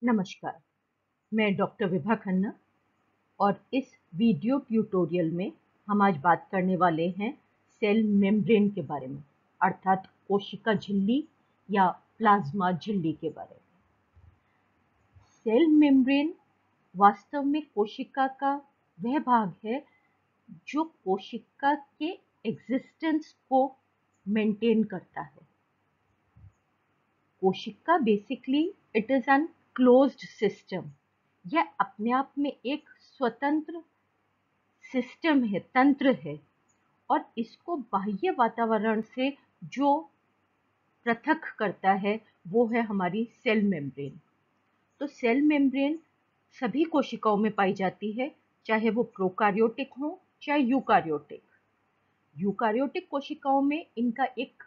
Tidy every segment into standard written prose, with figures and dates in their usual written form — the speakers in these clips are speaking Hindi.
नमस्कार, मैं डॉक्टर विभा खन्ना और इस वीडियो ट्यूटोरियल में हम आज बात करने वाले हैं सेल मेम्ब्रेन के बारे में, अर्थात कोशिका झिल्ली या प्लाज्मा झिल्ली के बारे में। सेल मेम्ब्रेन वास्तव में कोशिका का वह भाग है जो कोशिका के एग्जिस्टेंस को मेंटेन करता है। कोशिका basically it is an closed system. यह अपने आप में एक स्वतंत्र सिस्टम है, तंत्र है, और इसको बाह्य वातावरण से जो पृथक करता है वो है हमारी सेल मेम्ब्रेन। तो सेल मेम्ब्रेन सभी कोशिकाओं में पाई जाती है, चाहे वो प्रोकार्योटिक हो चाहे यूकार्योटिक। यूकार्योटिक कोशिकाओं में इनका एक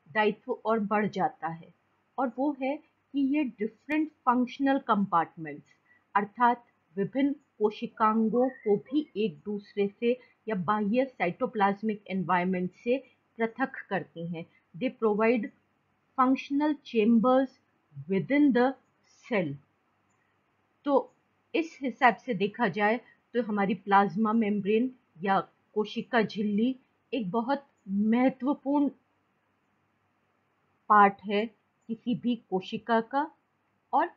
दायित्व और बढ़ जाता है, और वो है कि ये डिफरेंट फंक्शनल कंपार्टमेंट्स अर्थात विभिन्न कोशिकांगों को भी एक दूसरे से या बाह्य साइटोप्लाज्मिक एनवायरनमेंट से पृथक करती हैं। They provide functional chambers within the cell. तो इस हिसाब से देखा जाए तो हमारी प्लाज्मा मेम्ब्रेन या कोशिका झिल्ली एक बहुत महत्वपूर्ण पार्ट है किसी भी कोशिका का। और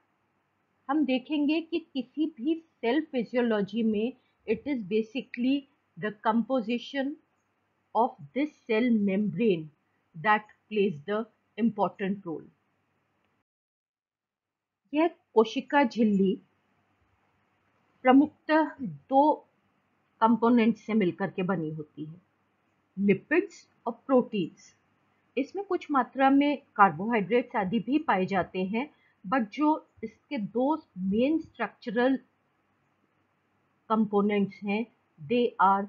हम देखेंगे कि किसी भी सेल फिजियोलॉजी में it is basically the composition of this cell membrane that plays the important role. यह कोशिका झिल्ली प्रमुखतः दो कंपोनेंट से मिलकर के बनी होती है, लिपिड्स और प्रोटीन्स। इसमें कुछ मात्रा में कार्बोहाइड्रेट्स आदि भी पाए जाते हैं, बट जो इसके दो मेन स्ट्रक्चरल कंपोनेंट्स हैं, they are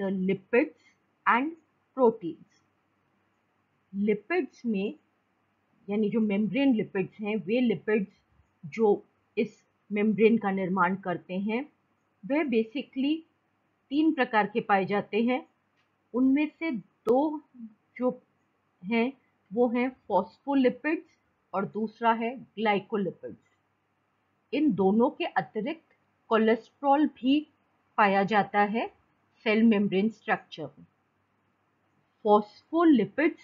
the lipids and proteins. Lipids में यानी जो मेम्ब्रेन लिपिड्स हैं, वे लिपिड्स जो इस मेम्ब्रेन का निर्माण करते हैं वह बेसिकली 3 प्रकार के पाए जाते हैं। उनमें से 2 जो हैं वो हैं फॉस्फोलिपिड्स और दूसरा है ग्लाइकोलिपिड्स। इन दोनों के अतिरिक्त कोलेस्ट्रॉल भी पाया जाता है सेल मेम्ब्रेन स्ट्रक्चर में। फॉस्फोलिपिड्स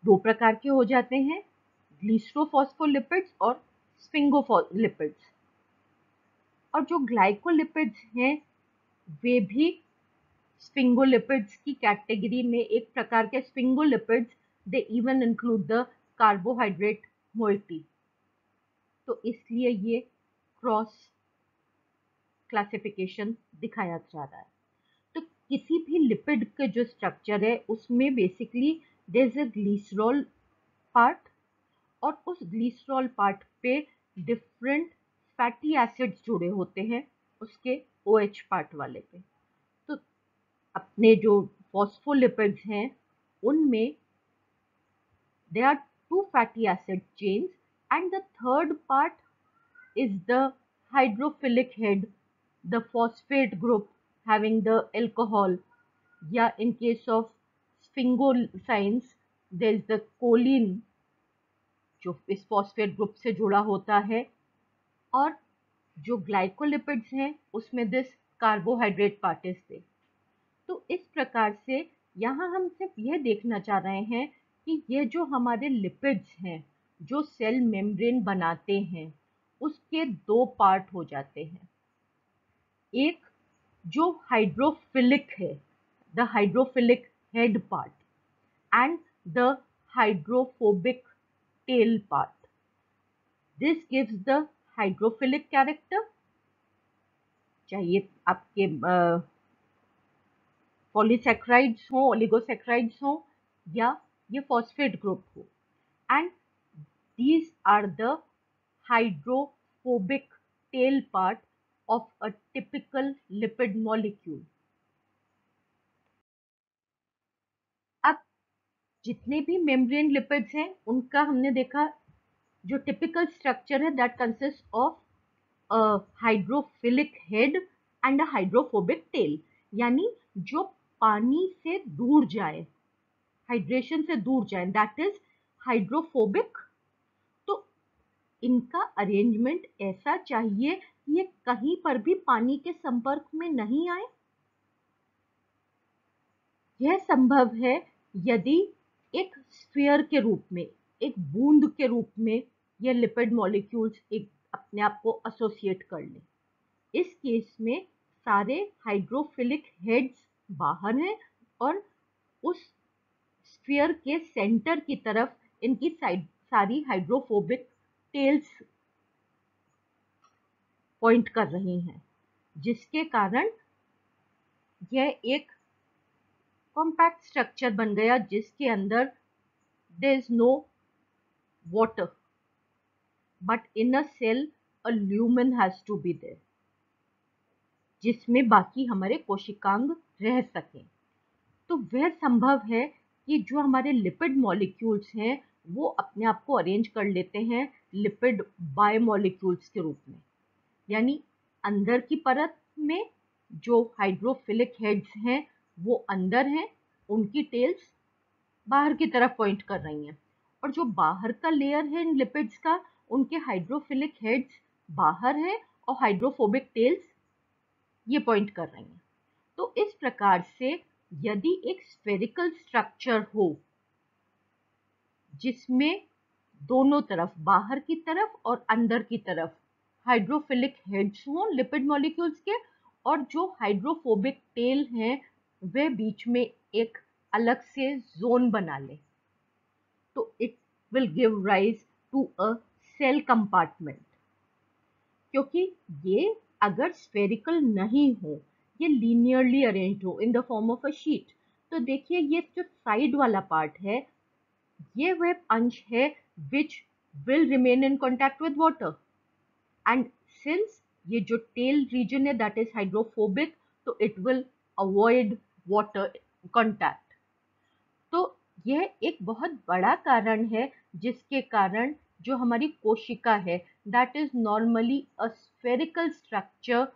2 प्रकार के हो जाते हैं, ग्लिसरोफॉस्फोलिपिड्स और स्फिंगोलिपिड्स। और जो ग्लाइकोलिपिड्स हैं वे भी स्फिंगोलिपिड्स की कैटेगरी में एक प्रकार के sphingolipids. They even include the carbohydrate moiety. तो इसलिए ये क्रॉस क्लासिफिकेशन दिखाया जा रहा है। तो किसी भी लिपिड के जो स्ट्रक्चर है उसमें basically there is a glycerol part, और उस ग्लिसरॉल पार्ट पे डिफरेंट फैटी एसिड्स जुड़े होते हैं उसके OH पार्ट वाले पे। तो अपने जो फॉस्फोलिपिड्स हैं उनमें there are 2 fatty acid chains, and the third part is the hydrophilic head, the phosphate group having the alcohol, या in case of sphingosines there is the choline जो इस फॉस्फेट ग्रुप से जुड़ा होता है, और जो ग्लाइकोलिपिड्स हैं उसमें this carbohydrate part is there. तो इस प्रकार से यहाँ हम सिर्फ यह देखना चाह रहे हैं कि ये जो हमारे लिपिड्स हैं जो सेल मेम्ब्रेन बनाते हैं उसके 2 पार्ट हो जाते हैं। एक जो हाइड्रोफिलिक है, the hydrophilic head part, and the hydrophobic tail part. This gives the hydrophilic character, चाहिए आपके पॉलीसैकेराइड्स हो, ओलिगोसैकेराइड्स हो, या ये फॉस्फेट ग्रुप हो, and these are the hydrophobic tail part of a typical lipid molecule. अब जितने भी मेम्ब्रेन लिपिड्स हैं उनका हमने देखा जो टिपिकल स्ट्रक्चर है that consist of a hydrophilic head and a hydrophobic tell, यानी जो पानी से दूर जाए, हाइड्रेशन से दूर जाए, दैट इज हाइड्रोफोबिक। तो इनका अरेंजमेंट ऐसा चाहिए कि ये कहीं पर भी पानी के संपर्क में नहीं आए। यह संभव है यदि एक स्फीयर के रूप में, एक बूंद के रूप में ये लिपिड मॉलिक्यूल्स एक अपने आप को एसोसिएट कर लें। इस केस में सारे हाइड्रोफिलिक हेड्स बाहर हैं और उस स्फीयर के सेंटर की तरफ इनकी सारी हाइड्रोफोबिक टेल्स पॉइंट कर रही हैं, जिसके कारण यह एक कॉम्पैक्ट स्ट्रक्चर बन गया जिसके अंदर there is no water, but in a cell a lumen has to be there, जिसमें बाकी हमारे कोशिकांग रह सकें। तो वह संभव है कि जो हमारे लिपिड मॉलिक्यूल्स हैं वो अपने आप को अरेंज कर लेते हैं लिपिड बायोमॉलिक्यूल्स के रूप में, यानी अंदर की परत में जो हाइड्रोफिलिक हेड्स हैं वो अंदर हैं, उनकी टेल्स बाहर की तरफ पॉइंट कर रही हैं, और जो बाहर का लेयर है इन लिपिड्स का, उनके हाइड्रोफिलिक हेड्स बाहर हैं और हाइड्रोफोबिक टेल्स ये पॉइंट कर रही हैं। तो इस प्रकार से यदि एक स्फेरिकल स्ट्रक्चर हो जिसमें दोनों तरफ, बाहर की तरफ और अंदर की तरफ हाइड्रोफिलिक हेड्स हों लिपिड मॉलिक्यूल्स के, और जो हाइड्रोफोबिक टेल हैं वे बीच में एक अलग से जोन बना ले, तो it will give rise to a cell compartment. क्योंकि ये अगर स्फेरिकल नहीं हो, ये लीनियरली अरेंज्ड हो in the form of a sheet, तो देखिए ये जो साइड वाला पार्ट है ये वह अंश है which will remain in contact with water, and since ये जो tail region है that is hydrophobic, तो it will avoid water contact। तो यह एक बहुत बड़ा कारण है जिसके कारण जो हमारी कोशिका है that is normally a spherical structure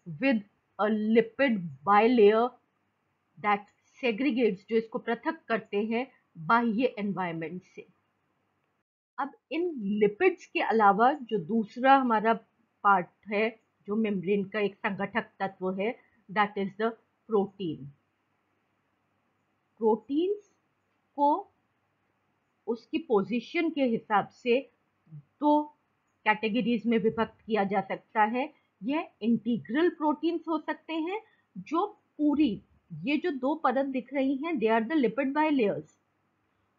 with a lipid bilayer that segregates, जो इसको पृथक करते हैं बाह्य एनवायरनमेंट से। अब इन लिपिड्स के अलावा जो दूसरा हमारा पार्ट है जो मेम्ब्रेन का एक संगठक तत्व है, that is the protein. Proteins को उसकी पोजीशन के हिसाब से दो कैटेगरीज में विभक्त किया जा सकता है। यह इंटीग्रल प्रोटीन्स हो सकते हैं जो पूरी, ये जो दो परत दिख रही हैं दे आर द लिपिड बाइलेयर्स।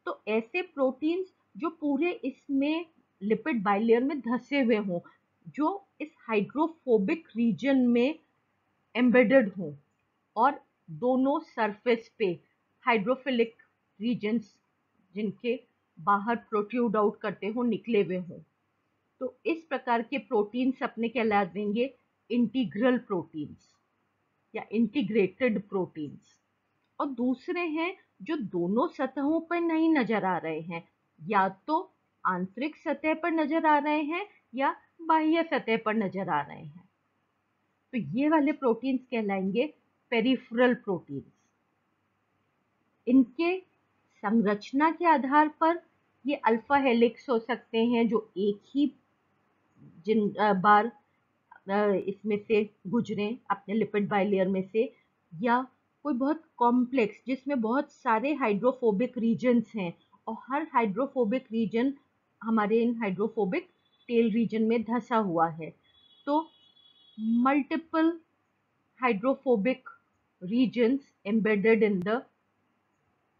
तो ऐसे प्रोटीन्स जो पूरे इसमें लिपिड बाइलेयर में धसे हुए हों, जो इस हाइड्रोफोबिक रीजन में एम्बेडेड हों और दोनों सरफेस पे हाइड्रोफिलिक रीजन्स जिनके बाहर प्रोट्रूड आउट करते हो निकले हुए हों, तो इस प्रकार के प्रोटीन्स अपने कहला देंगे इंटीग्रल प्रोटीन्स या इंटीग्रेटेड प्रोटीन्स। और दूसरे हैं जो दोनों सतहों पर नहीं नजर आ रहे हैं, या तो आंतरिक सतह पर नजर आ रहे हैं या बाह्य सतह पर नजर आ रहे हैं, तो ये वाले प्रोटीन्स कहलाएंगे पेरिफेरल प्रोटीन्स। इनके संरचना के आधार पर ये अल्फा हेलिक्स हो सकते हैं जो एक ही जिन बार इसमें से गुजरे अपने लिपिड बाइलेयर में से, या कोई बहुत कॉम्प्लेक्स जिसमें बहुत सारे हाइड्रोफोबिक रीजन्स हैं और हर हाइड्रोफोबिक रीजन हमारे इन हाइड्रोफोबिक टेल रीजन में धंसा हुआ है, तो multiple hydrophobic regions embedded in the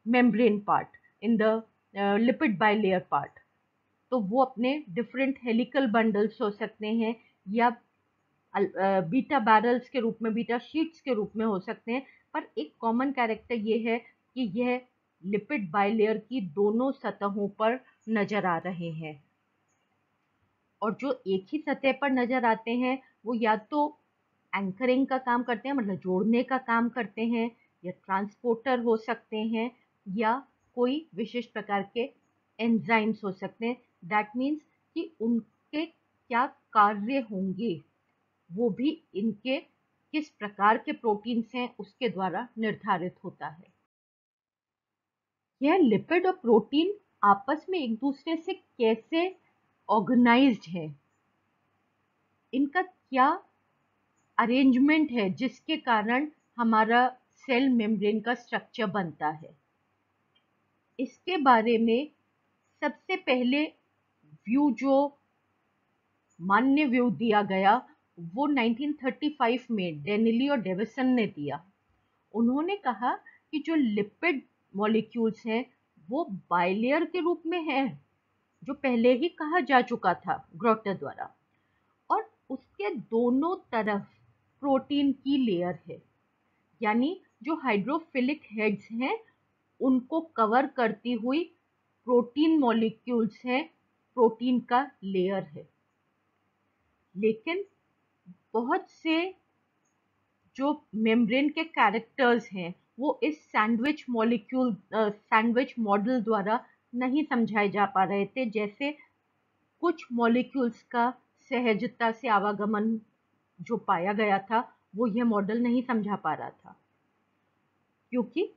membrane part, in the lipid bilayer part, तो वो अपने डिफरेंट हेलिकल बंडल्स हो सकते हैं या बीटा बैरल्स के रूप में, बीटा शीट्स के रूप में हो सकते हैं, पर एक कॉमन कैरेक्टर ये है कि यह लिपिड बाइलेयर की दोनों सतहों पर नजर आ रहे हैं। और जो एक ही सतह पर नजर आते हैं वो या तो एंकरिंग का काम करते हैं, मतलब जोड़ने का काम करते हैं, या ट्रांसपोर्टर हो सकते हैं, या कोई विशिष्ट प्रकार के एंजाइम्स हो सकते हैं। दैट मीन्स कि उनके क्या कार्य होंगे वो भी इनके किस प्रकार के प्रोटीन्स हैं उसके द्वारा निर्धारित होता है। यह लिपिड और प्रोटीन आपस में एक दूसरे से कैसे ऑर्गेनाइज्ड हैं, इनका क्या अरेंजमेंट है जिसके कारण हमारा सेल मेम्ब्रेन का स्ट्रक्चर बनता है। इसके बारे में सबसे पहले व्यू जो मान्य व्यू दिया गया वो 1935 में डेनिली और डेविसन ने दिया। उन्होंने कहा कि जो लिपिड मॉलिक्यूल्स हैं वो बाइलेयर के रूप में हैं, जो पहले ही कहा जा चुका था ग्रोटर द्वारा, और उसके दोनों तरफ प्रोटीन की लेयर है, यानी जो हाइड्रोफिलिक हेड्स हैं उनको कवर करती हुई प्रोटीन मॉलिक्यूल्स हैं, प्रोटीन का लेयर है। लेकिन बहुत से जो मेम्ब्रेन के कैरेक्टर्स हैं वो इस सैंडविच मॉडल द्वारा नहीं समझाए जा पा रहे थे। जैसे कुछ मॉलिक्यूल्स का सहजता से आवागमन जो पाया गया था वो यह मॉडल नहीं समझा पा रहा था, क्योंकि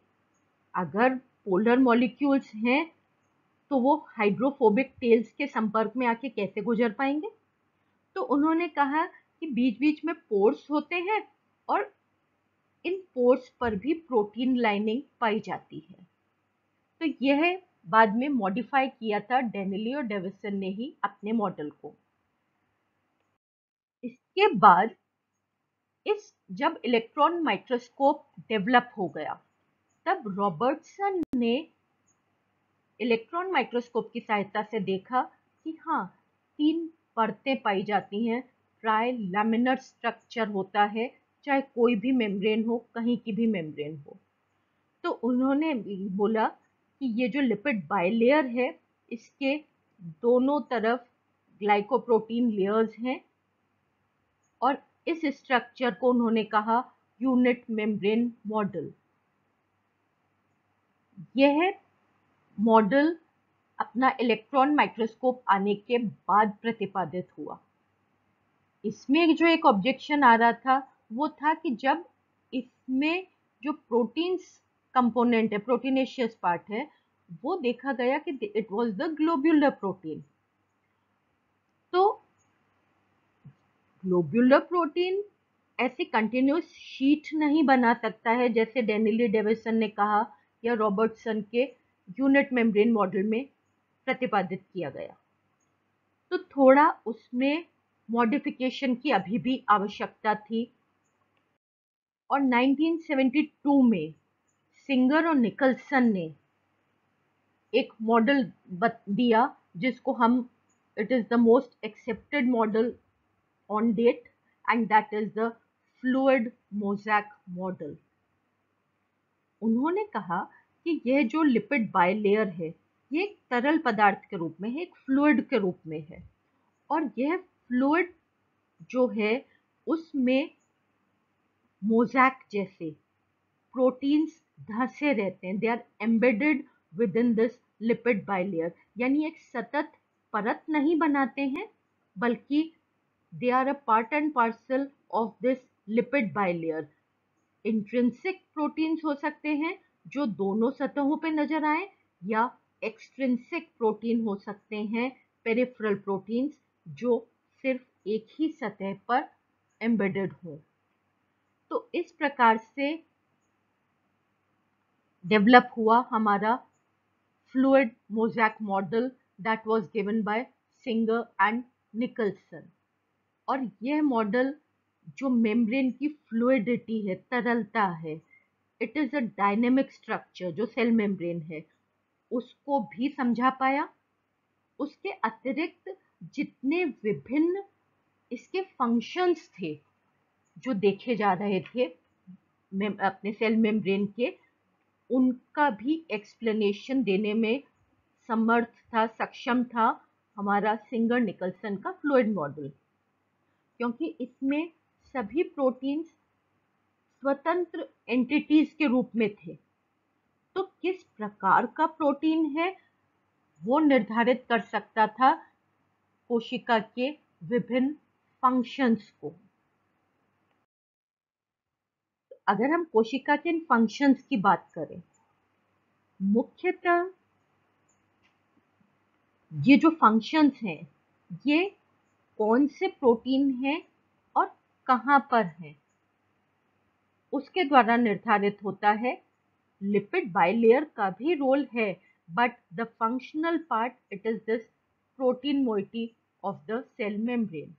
अगर पोलर मॉलिक्यूल्स हैं तो वो हाइड्रोफोबिक टेल्स के संपर्क में आके कैसे गुजर पाएंगे। तो उन्होंने कहा कि बीच बीच में पोर्स होते हैं और इन पोर्स पर भी प्रोटीन लाइनिंग पाई जाती है। तो यह बाद में मॉडिफाई किया था डेनिली और डेविसन ने ही अपने मॉडल को। इसके बाद जब इलेक्ट्रॉन माइक्रोस्कोप डेवलप हो गया तब रॉबर्टसन ने इलेक्ट्रॉन माइक्रोस्कोप की सहायता से देखा कि हाँ, 3 परतें पाई जाती हैं, ट्राइलैमिनर स्ट्रक्चर होता है, चाहे कोई भी मेम्ब्रेन हो, कहीं की भी मेम्ब्रेन हो। तो उन्होंने बोला कि ये जो लिपिड बाइलेयर है इसके दोनों तरफ ग्लाइकोप्रोटीन लेयर्स हैं, और इस स्ट्रक्चर को उन्होंने कहा यूनिट मेम्ब्रेन मॉडल। यह मॉडल अपना इलेक्ट्रॉन माइक्रोस्कोप आने के बाद प्रतिपादित हुआ। इसमें जो एक ऑब्जेक्शन आ रहा था वो था कि जब इसमें जो प्रोटीन्स कंपोनेंट है, प्रोटीनेशियस पार्ट है, वो देखा गया कि it was the globular protein. तो ग्लोब्यूलर प्रोटीन ऐसे कंटिन्यूस शीट नहीं बना सकता है जैसे डेनिली डेविसन ने कहा या रॉबर्टसन के यूनिट मेम्ब्रेन मॉडल में प्रतिपादित किया गया। तो थोड़ा उसमें मॉडिफिकेशन की अभी भी आवश्यकता थी, और 1972 में सिंगर और निकलसन ने एक मॉडल दिया जिसको हम it is the most accepted model on date, and that is the fluid mosaic model. उन्होंने कहा कि यह जो लिपिड बाइलेयर है ये एक तरल पदार्थ के रूप में है, एक फ्लूइड के रूप में है, और यह फ्लूइड जो है उसमें मोज़ैक जैसे प्रोटीन्स धंसे रहते हैं, they are embedded within this lipid bilayer, यानी एक सतत परत नहीं बनाते हैं बल्कि they are a part and parcel of this lipid bilayer. Intrinsic proteins हो सकते हैं जो दोनों सतहों पे नजर आए, या एक्सट्रिंसिक प्रोटीन हो सकते हैं, पेरिफेरल प्रोटीन्स, जो सिर्फ एक ही सतह पर एम्बेडेड हो। तो इस प्रकार से डेवलप हुआ हमारा fluid mosaic model that was given by singer and Nicolson. और यह मॉडल जो मेम्ब्रेन की फ्लूइडिटी है, तरलता है, it is a dynamic structure जो सेल मेम्ब्रेन है उसको भी समझा पाया। उसके अतिरिक्त जितने विभिन्न इसके फंक्शंस थे जो देखे जा रहे थे अपने सेल मेम्ब्रेन के, उनका भी एक्सप्लेनेशन देने में समर्थ था, सक्षम था हमारा सिंगर निकलसन का फ्लूइड मॉडल, क्योंकि इसमें सभी प्रोटीन्स स्वतंत्र एंटिटीज के रूप में थे। तो किस प्रकार का प्रोटीन है वो निर्धारित कर सकता था कोशिका के विभिन्न फंक्शंस को। अगर हम कोशिका के इन फंक्शंस की बात करें, मुख्यतः ये जो फंक्शंस हैं ये कौन से प्रोटीन हैं और कहाँ पर हैं उसके द्वारा निर्धारित होता है। लिपिड बाइलेयर का भी रोल है, but the functional part it is this protein moiety of the cell membrane.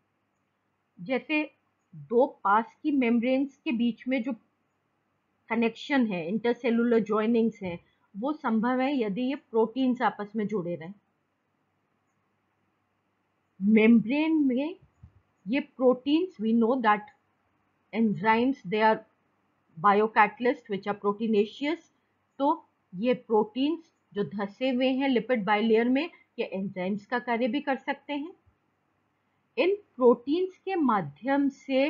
जैसे दो पास की मेम्ब्रेन्स के बीच में जो कनेक्शन है, इंटरसेलुलर जॉइनिंग्स हैं, वो संभव है यदि ये प्रोटीन्स आपस में जुड़े रहें। मेम्ब्रेन में ये proteins, we know that enzymes they are biocatalysts which are proteinaceous, तो ये प्रोटीन्स जो धसे हुए हैं लिपिड बाइलेयर में, ये एंजाइम्स का कार्य भी कर सकते हैं। इन प्रोटीन्स के माध्यम से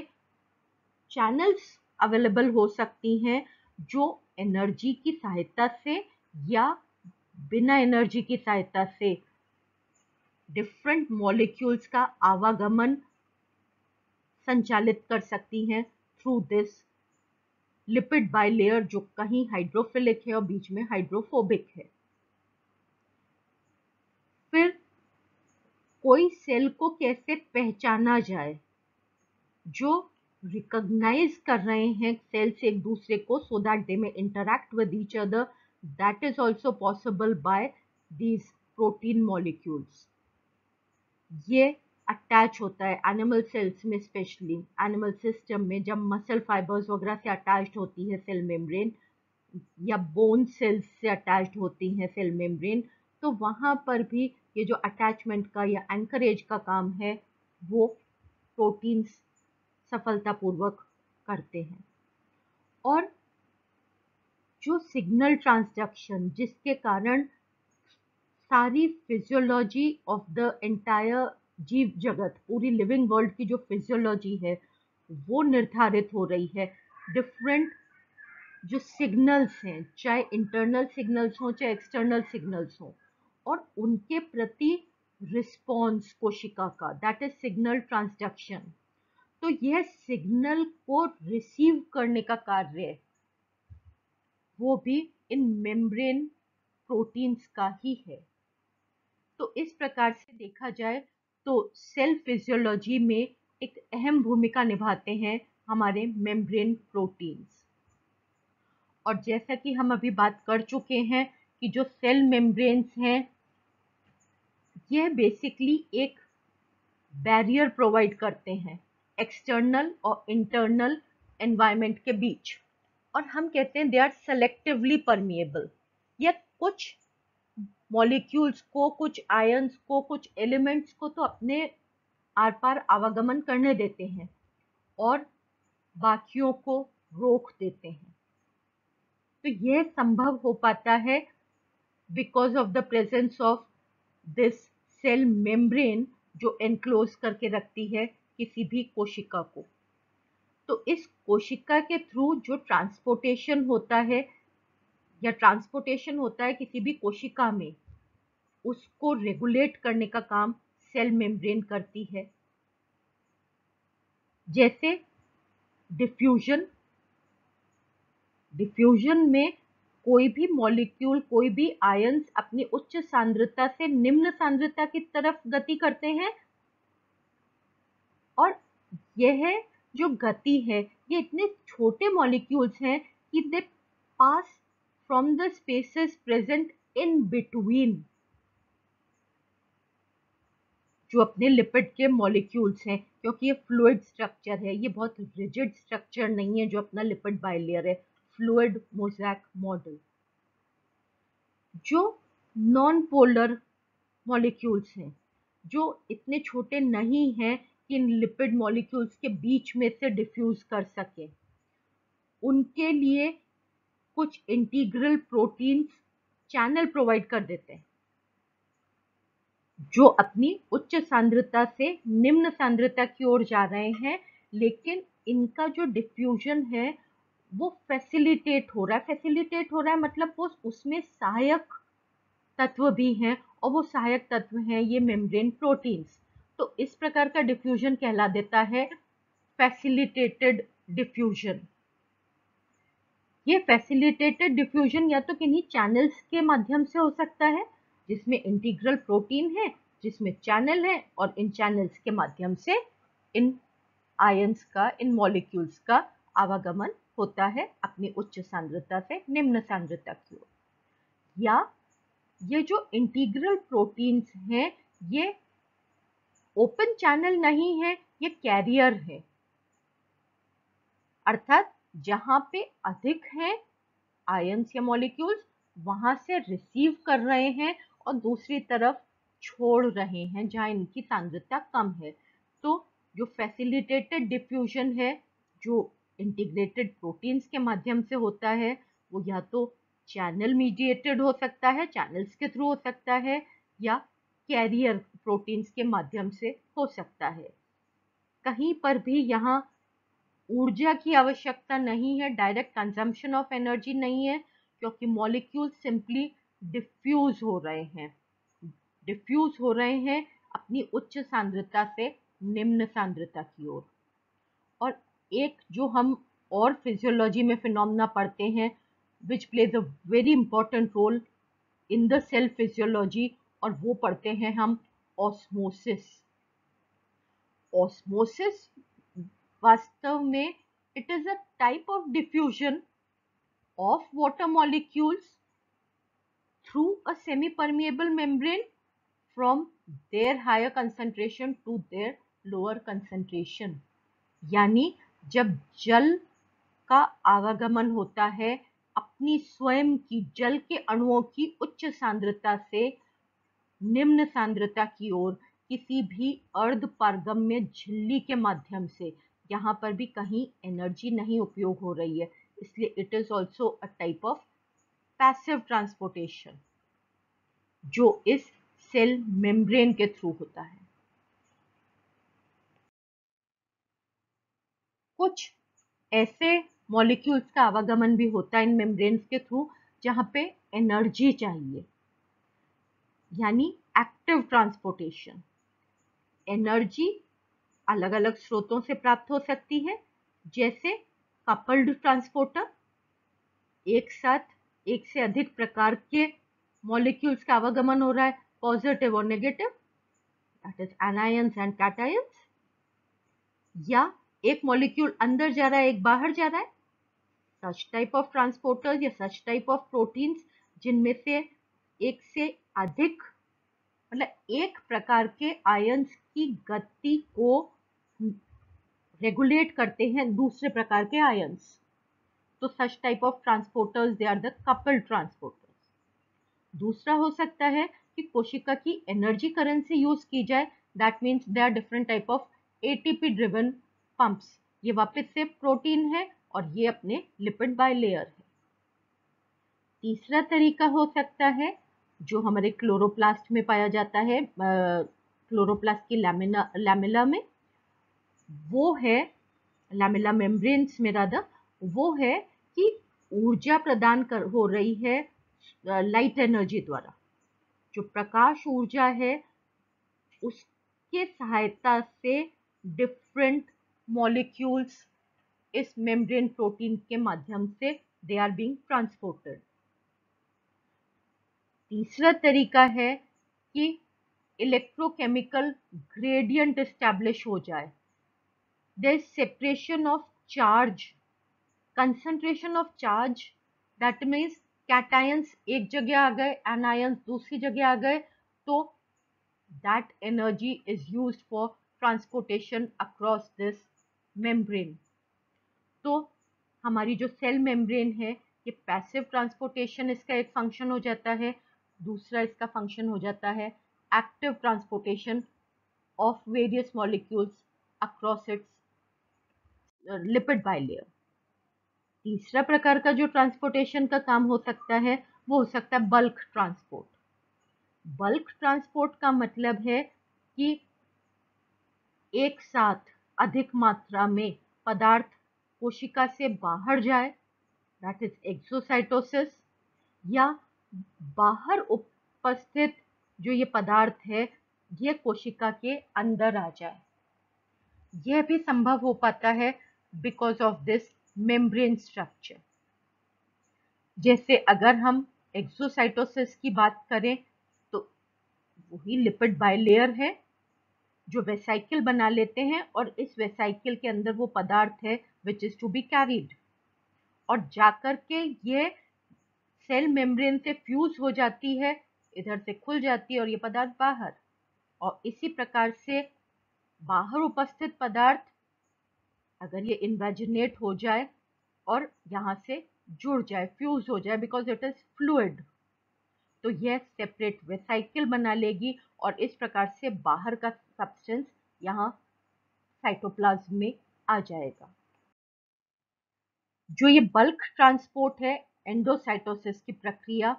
चैनल्स अवेलेबल हो सकती हैं जो एनर्जी की सहायता से या बिना एनर्जी की सहायता से डिफरेंट मॉलिक्यूल्स का आवागमन संचालित कर सकती हैं थ्रू दिस लिपिड बाइलेयर, जो कहीं हाइड्रोफिलिक है और बीच में हाइड्रोफोबिक है। फिर कोई सेल को कैसे पहचाना जाए जो रिकॉग्नाइज कर रहे हैं सेल्स एक दूसरे को, सो दैट दे में interact with each other, that is also possible by these protein molecules. ये अटैच होता है एनिमल सेल्स में, स्पेशली एनिमल सिस्टम में जब मसल फाइबर्स वगैरह से अटैच्ड होती है सेल मेम्ब्रेन, या बोन सेल्स से अटैच्ड होती हैं सेल मेम्ब्रेन, तो वहाँ पर भी ये जो अटैचमेंट का या एंकरेज का काम है वो प्रोटीन्स सफलतापूर्वक करते हैं। और जो सिग्नल ट्रांसडक्शन जिसके कारण सारी फिजियोलॉजी ऑफ द एंटायर जीव जगत, पूरी लिविंग वर्ल्ड की जो फिजियोलॉजी है वो निर्धारित हो रही है, डिफरेंट जो सिग्नल्स हैं, चाहे इंटरनल सिग्नल्स हों चाहे एक्सटर्नल सिग्नल्स हों, और उनके प्रति रिस्पॉन्स कोशिका का, दैट इज सिग्नल ट्रांसडक्शन। तो यह सिग्नल को रिसीव करने का कार्य वो भी इन मेम्ब्रेन प्रोटीन्स का ही है। तो इस प्रकार से देखा जाए तो सेल फिजियोलॉजी में एक अहम भूमिका निभाते हैं हमारे मेम्ब्रेन प्रोटीन्स। और जैसा कि हम अभी बात कर चुके हैं कि जो सेल मेम्ब्रेन्स हैं ये बेसिकली एक बैरियर प्रोवाइड करते हैं एक्सटर्नल और इंटरनल एनवायरनमेंट के बीच, और हम कहते हैं दे आर सेलेक्टिवली परमिएबल। या कुछ मॉलिक्यूल्स को, कुछ आयंस को, कुछ एलिमेंट्स को तो अपने आर पार आवागमन करने देते हैं और बाकियों को रोक देते हैं। तो यह संभव हो पाता है because of the presence of this cell membrane जो एनक्लोज करके रखती है किसी भी कोशिका को। तो इस कोशिका के थ्रू जो ट्रांसपोर्टेशन होता है या ट्रांसपोर्टेशन होता है किसी भी कोशिका में, उसको रेगुलेट करने का काम सेल मेम्ब्रेन करती है। जैसे डिफ्यूजन, डिफ्यूजन में कोई भी मॉलिक्यूल, कोई भी आयंस अपनी उच्च सांद्रता से निम्न सांद्रता की तरफ गति करते हैं, और यह जो गति है ये इतने छोटे मॉलिक्यूल्स हैं कि they pass from the spaces present in between जो अपने लिपिड के मॉलिक्यूल्स हैं, क्योंकि ये फ्लूइड स्ट्रक्चर है, ये बहुत रिजिड स्ट्रक्चर नहीं है जो अपना लिपिड बाइलेयर है, फ्लूइड मोज़ेक मॉडल। जो नॉन पोलर मॉलिक्यूल्स हैं जो इतने छोटे नहीं हैं कि इन लिपिड मॉलिक्यूल्स के बीच में से डिफ्यूज कर सके, उनके लिए कुछ इंटीग्रल प्रोटीन्स चैनल प्रोवाइड कर देते हैं जो अपनी उच्च सांद्रता से निम्न सांद्रता की ओर जा रहे हैं, लेकिन इनका जो डिफ्यूजन है वो फैसिलिटेट हो रहा है। फैसिलिटेट हो रहा है मतलब वो उसमें सहायक तत्व भी हैं, और वो सहायक तत्व हैं ये मेम्ब्रेन प्रोटीन्स। तो इस प्रकार का डिफ्यूजन कहला देता है फैसिलिटेटेड डिफ्यूजन। ये फैसिलिटेटेड डिफ्यूजन या तो किन्हीं चैनल्स के माध्यम से हो सकता है जिसमें इंटीग्रल प्रोटीन है जिसमें चैनल है और इन चैनल्स के माध्यम से इन आयंस का, इन मॉलिक्यूल्स का आवागमन होता है अपनी उच्च सांद्रता से निम्न सांद्रता की ओर। या ये जो इंटीग्रल प्रोटीन्स हैं ये ओपन चैनल नहीं है, ये कैरियर है, अर्थात जहां पे अधिक हैं आयंस या मॉलिक्यूल्स वहां से रिसीव कर रहे हैं और दूसरी तरफ छोड़ रहे हैं जहां इनकी सांद्रता कम है। तो जो फैसिलिटेटेड डिफ्यूजन है जो इंटीग्रेटेड प्रोटीन्स के माध्यम से होता है वो या तो चैनल मीडिएटेड हो सकता है, चैनल्स के थ्रू हो सकता है, या कैरियर प्रोटीन्स के माध्यम से हो सकता है। कहीं पर भी यहाँ ऊर्जा की आवश्यकता नहीं है, डायरेक्ट कंजम्पशन ऑफ एनर्जी नहीं है, क्योंकि मॉलिक्यूल सिंपली डिफ्यूज हो रहे हैं अपनी उच्च सांद्रता से निम्न सांद्रता की ओर। और एक जो हम और फिजियोलॉजी में फिनोमेना पढ़ते हैं which plays a very important role in the cell physiology, और वो पढ़ते हैं हम ऑस्मोसिस। ऑस्मोसिस वास्तव में it is a type of diffusion of water molecules through a semi-permeable membrane from their higher concentration to their lower concentration। यानी जब जल का आवागमन होता है अपनी स्वयं की जल के अणुओं की उच्च सांद्रता से निम्न सांद्रता की ओर किसी भी अर्ध पारगम्य झिल्ली के माध्यम से, यहाँ पर भी कहीं एनर्जी नहीं उपयोग हो रही है, इसलिए it is also a type of passive transportation जो इस सेल मेम्ब्रेन के थ्रू होता है। कुछ ऐसे मॉलिक्यूल्स का आवागमन भी होता है इन मेम्ब्रेन्स के थ्रू जहाँ पे एनर्जी चाहिए, यानी एक्टिव ट्रांसपोर्टेशन। एनर्जी अलग अलग स्रोतों से प्राप्त हो सकती है, जैसे कपल्ड ट्रांसपोर्टर, एक साथ एक से अधिक प्रकार के मॉलिक्यूल्स का आवागमन हो रहा है, पॉजिटिव और negative, that is anions and cations, या एक मॉलिक्यूल अंदर जा रहा है एक बाहर जा रहा है, सच टाइप ऑफ ट्रांसपोर्टर्स या सच टाइप ऑफ प्रोटीन्स जिनमें से एक से अधिक, मतलब एक प्रकार के आयंस की गति को रेगुलेट करते हैं दूसरे प्रकार के आयंस। तो such type of transporters they are the coupled transporters. दूसरा हो सकता है कि कोशिका की एनर्जी करेंसी यूज की जाए, that means they are different type of ATP driven pumps. ये वापस से प्रोटीन है और ये अपने लिपिड बाइलेयर है। तीसरा तरीका हो सकता है जो हमारे क्लोरोप्लास्ट में पाया जाता है, क्लोरोप्लास्ट की लैमेला में, वो है लैमेला मेम्ब्रेन्स में राधा, वो है कि ऊर्जा प्रदान हो रही है लाइट एनर्जी द्वारा। जो प्रकाश ऊर्जा है उसके सहायता से डिफरेंट मॉलिक्यूल्स इस मेम्ब्रेन प्रोटीन के माध्यम से दे आर बीइंग ट्रांसपोर्टेड। तीसरा तरीका है कि इलेक्ट्रोकेमिकल ग्रेडियंट एस्टैब्लिश हो जाए, there is separation of charge, concentration of charge, that means cations एक जगह आ गए, एनायंस दूसरी जगह आ गए, तो that energy is used for transportation across this membrane। तो हमारी जो सेल मेम्ब्रेन है ये पैसिव ट्रांसपोर्टेशन इसका एक फंक्शन हो जाता है, दूसरा इसका फंक्शन हो जाता है active transportation of various molecules across its lipid bilayer. तीसरा प्रकार का जो ट्रांसपोर्टेशन का काम हो सकता है वो हो सकता है बल्क ट्रांसपोर्ट। बल्क ट्रांसपोर्ट का मतलब है कि एक साथ अधिक मात्रा में पदार्थ कोशिका से बाहर जाए, दैट इज एक्सोसाइटोसिस, या बाहर उपस्थित जो ये पदार्थ है ये कोशिका के अंदर आ जाए। यह भी संभव हो पाता है because of this membrane structure. जैसे अगर हम एक्सोसाइटोसिस की बात करें तो वही लिपिड बाइलेयर है जो वेसाइकिल बना लेते हैं, और इस वेसाइकिल के अंदर वो पदार्थ है which is to be carried, और जाकर के ये सेल मेम्ब्रेन से फ्यूज हो जाती है, इधर से खुल जाती है और ये पदार्थ बाहर। और इसी प्रकार से बाहर उपस्थित पदार्थ अगर ये इन्वेजिनेट हो जाए और यहाँ से जुड़ जाए, फ्यूज हो जाए, बिकॉज इट इज फ्लूइड, तो यह सेपरेट वेसाइकिल बना लेगी और इस प्रकार से बाहर का सब्सटेंस यहाँ साइटोप्लाज्म में आ जाएगा। जो ये बल्क ट्रांसपोर्ट है, एंडोसाइटोसिस की प्रक्रिया,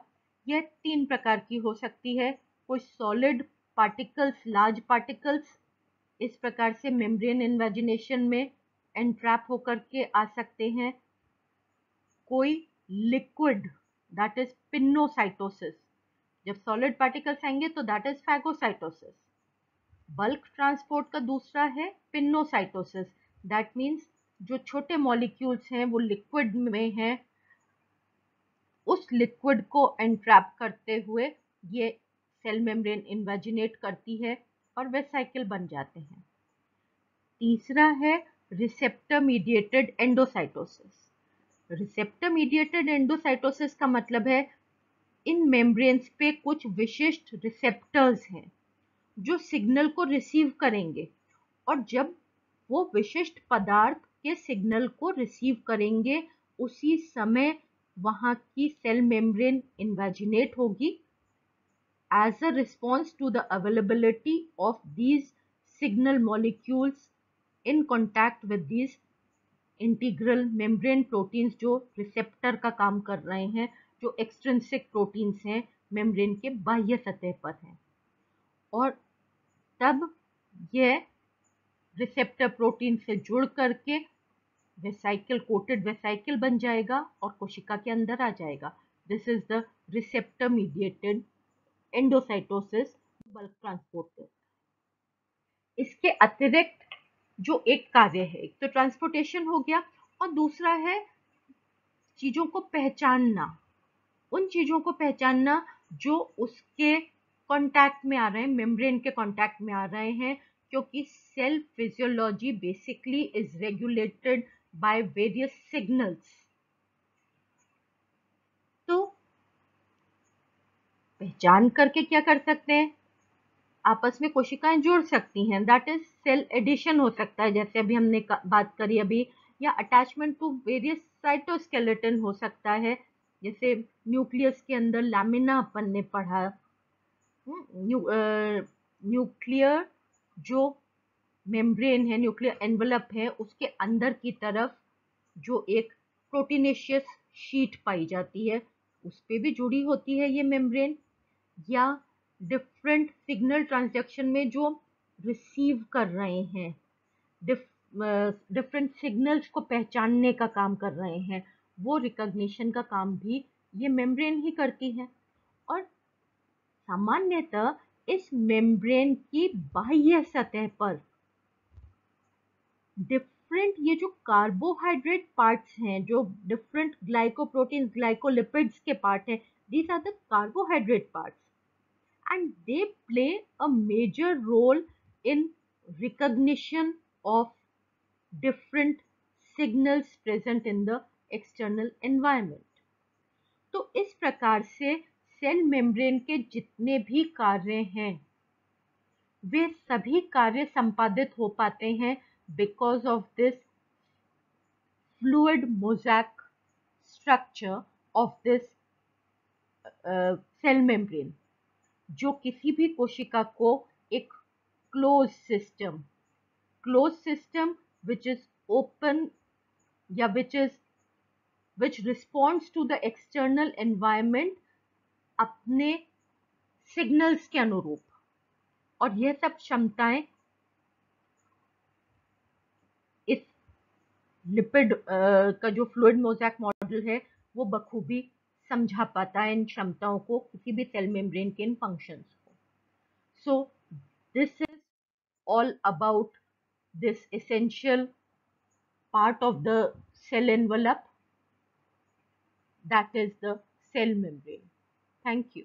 यह 3 प्रकार की हो सकती है। कुछ सॉलिड पार्टिकल्स, लार्ज पार्टिकल्स इस प्रकार से मेम्ब्रेन इन्वेजिनेशन में एंट्रैप होकर के आ सकते हैं। कोई लिक्विड, दैट इज पिनोसाइटोसिस, जब सॉलिड पार्टिकल्स आएंगे तो that is phagocytosis. Bulk transport का दूसरा है पिनोसाइटोसिस, दैट मीन्स जो छोटे मॉलिक्यूल्स हैं वो लिक्विड में हैं, उस लिक्विड को एंट्रैप करते हुए ये सेल मेम्ब्रेन इन्वेजिनेट करती है और वेसाइकिल बन जाते हैं। तीसरा है receptor mediated endocytosis. Receptor mediated endocytosis का मतलब है इन मेम्ब्रेन्स पे कुछ विशिष्ट रिसेप्टर्स हैं जो सिग्नल को रिसीव करेंगे, और जब वो विशिष्ट पदार्थ के सिग्नल को रिसीव करेंगे उसी समय वहां की सेल मेम्ब्रेन इन्वेजिनेट होगी as a response to the availability of these signal molecules in contact with these integral membrane proteins जो रिसेप्टर का काम कर रहे हैं, जो एक्सट्रिंसिक प्रोटीन्स हैं मेम्ब्रेन के बाह्य सतह पर हैं, और तब यह रिसेप्टर प्रोटीन से जुड़ करके वेसाइकिल, कोटेड वेसाइकिल बन जाएगा और कोशिका के अंदर आ जाएगा। This is the receptor mediated endocytosis, bulk transport. इसके अतिरिक्त जो एक कार्य है, एक तो ट्रांसपोर्टेशन हो गया और दूसरा है चीजों को पहचानना, उन चीजों को पहचानना जो उसके कांटेक्ट में आ रहे हैं, मेम्ब्रेन के कांटेक्ट में आ रहे हैं, क्योंकि cell physiology basically is regulated by various signals. तो पहचान करके क्या कर सकते हैं, आपस में कोशिकाएं जुड़ सकती हैं, दैट इज सेल एडिशन हो सकता है, जैसे अभी हमने बात करी अभी, या अटैचमेंट टू वेरियस साइटोस्केलेटन हो सकता है, जैसे न्यूक्लियस के अंदर लैमिना अपन ने पढ़ा। न्यूक्लियर जो मेम्ब्रेन है, न्यूक्लियर एनवलप है, उसके अंदर की तरफ जो एक प्रोटीनेशियस शीट पाई जाती है, उस पे भी जुड़ी होती है ये मेम्ब्रेन। या डिफरेंट सिग्नल ट्रांजैक्शन में जो रिसीव कर रहे हैं, डिफरेंट सिग्नल्स को पहचानने का काम कर रहे हैं, वो रिकॉग्निशन का काम भी ये मेम्ब्रेन ही करती है। और सामान्यतः इस मेम्ब्रेन की बाह्य सतह पर डिफरेंट ये जो कार्बोहाइड्रेट पार्ट्स हैं, जो डिफरेंट ग्लाइकोप्रोटीन्स, ग्लाइकोलिपिड्स के पार्ट हैं, these are the carbohydrate parts, and they play a major role in recognition of different signals present in the external environment. तो इस प्रकार से सेल मेम्ब्रेन के जितने भी कार्य हैं वे सभी कार्य संपादित हो पाते हैं because of this fluid mosaic structure of this cell membrane, जो किसी भी कोशिका को एक close system which is open या which responds to the external environment अपने सिग्नल्स के अनुरूप, और यह सब क्षमताएं इस लिपिड का जो फ्लूइड मोज़ेक मॉडल है वो बखूबी समझा पाता है इन क्षमताओं को, किसी भी सेल मेम्ब्रेन के इन फंक्शंस को। So this is all about this essential part of the cell envelope, that is the cell membrane. Thank you.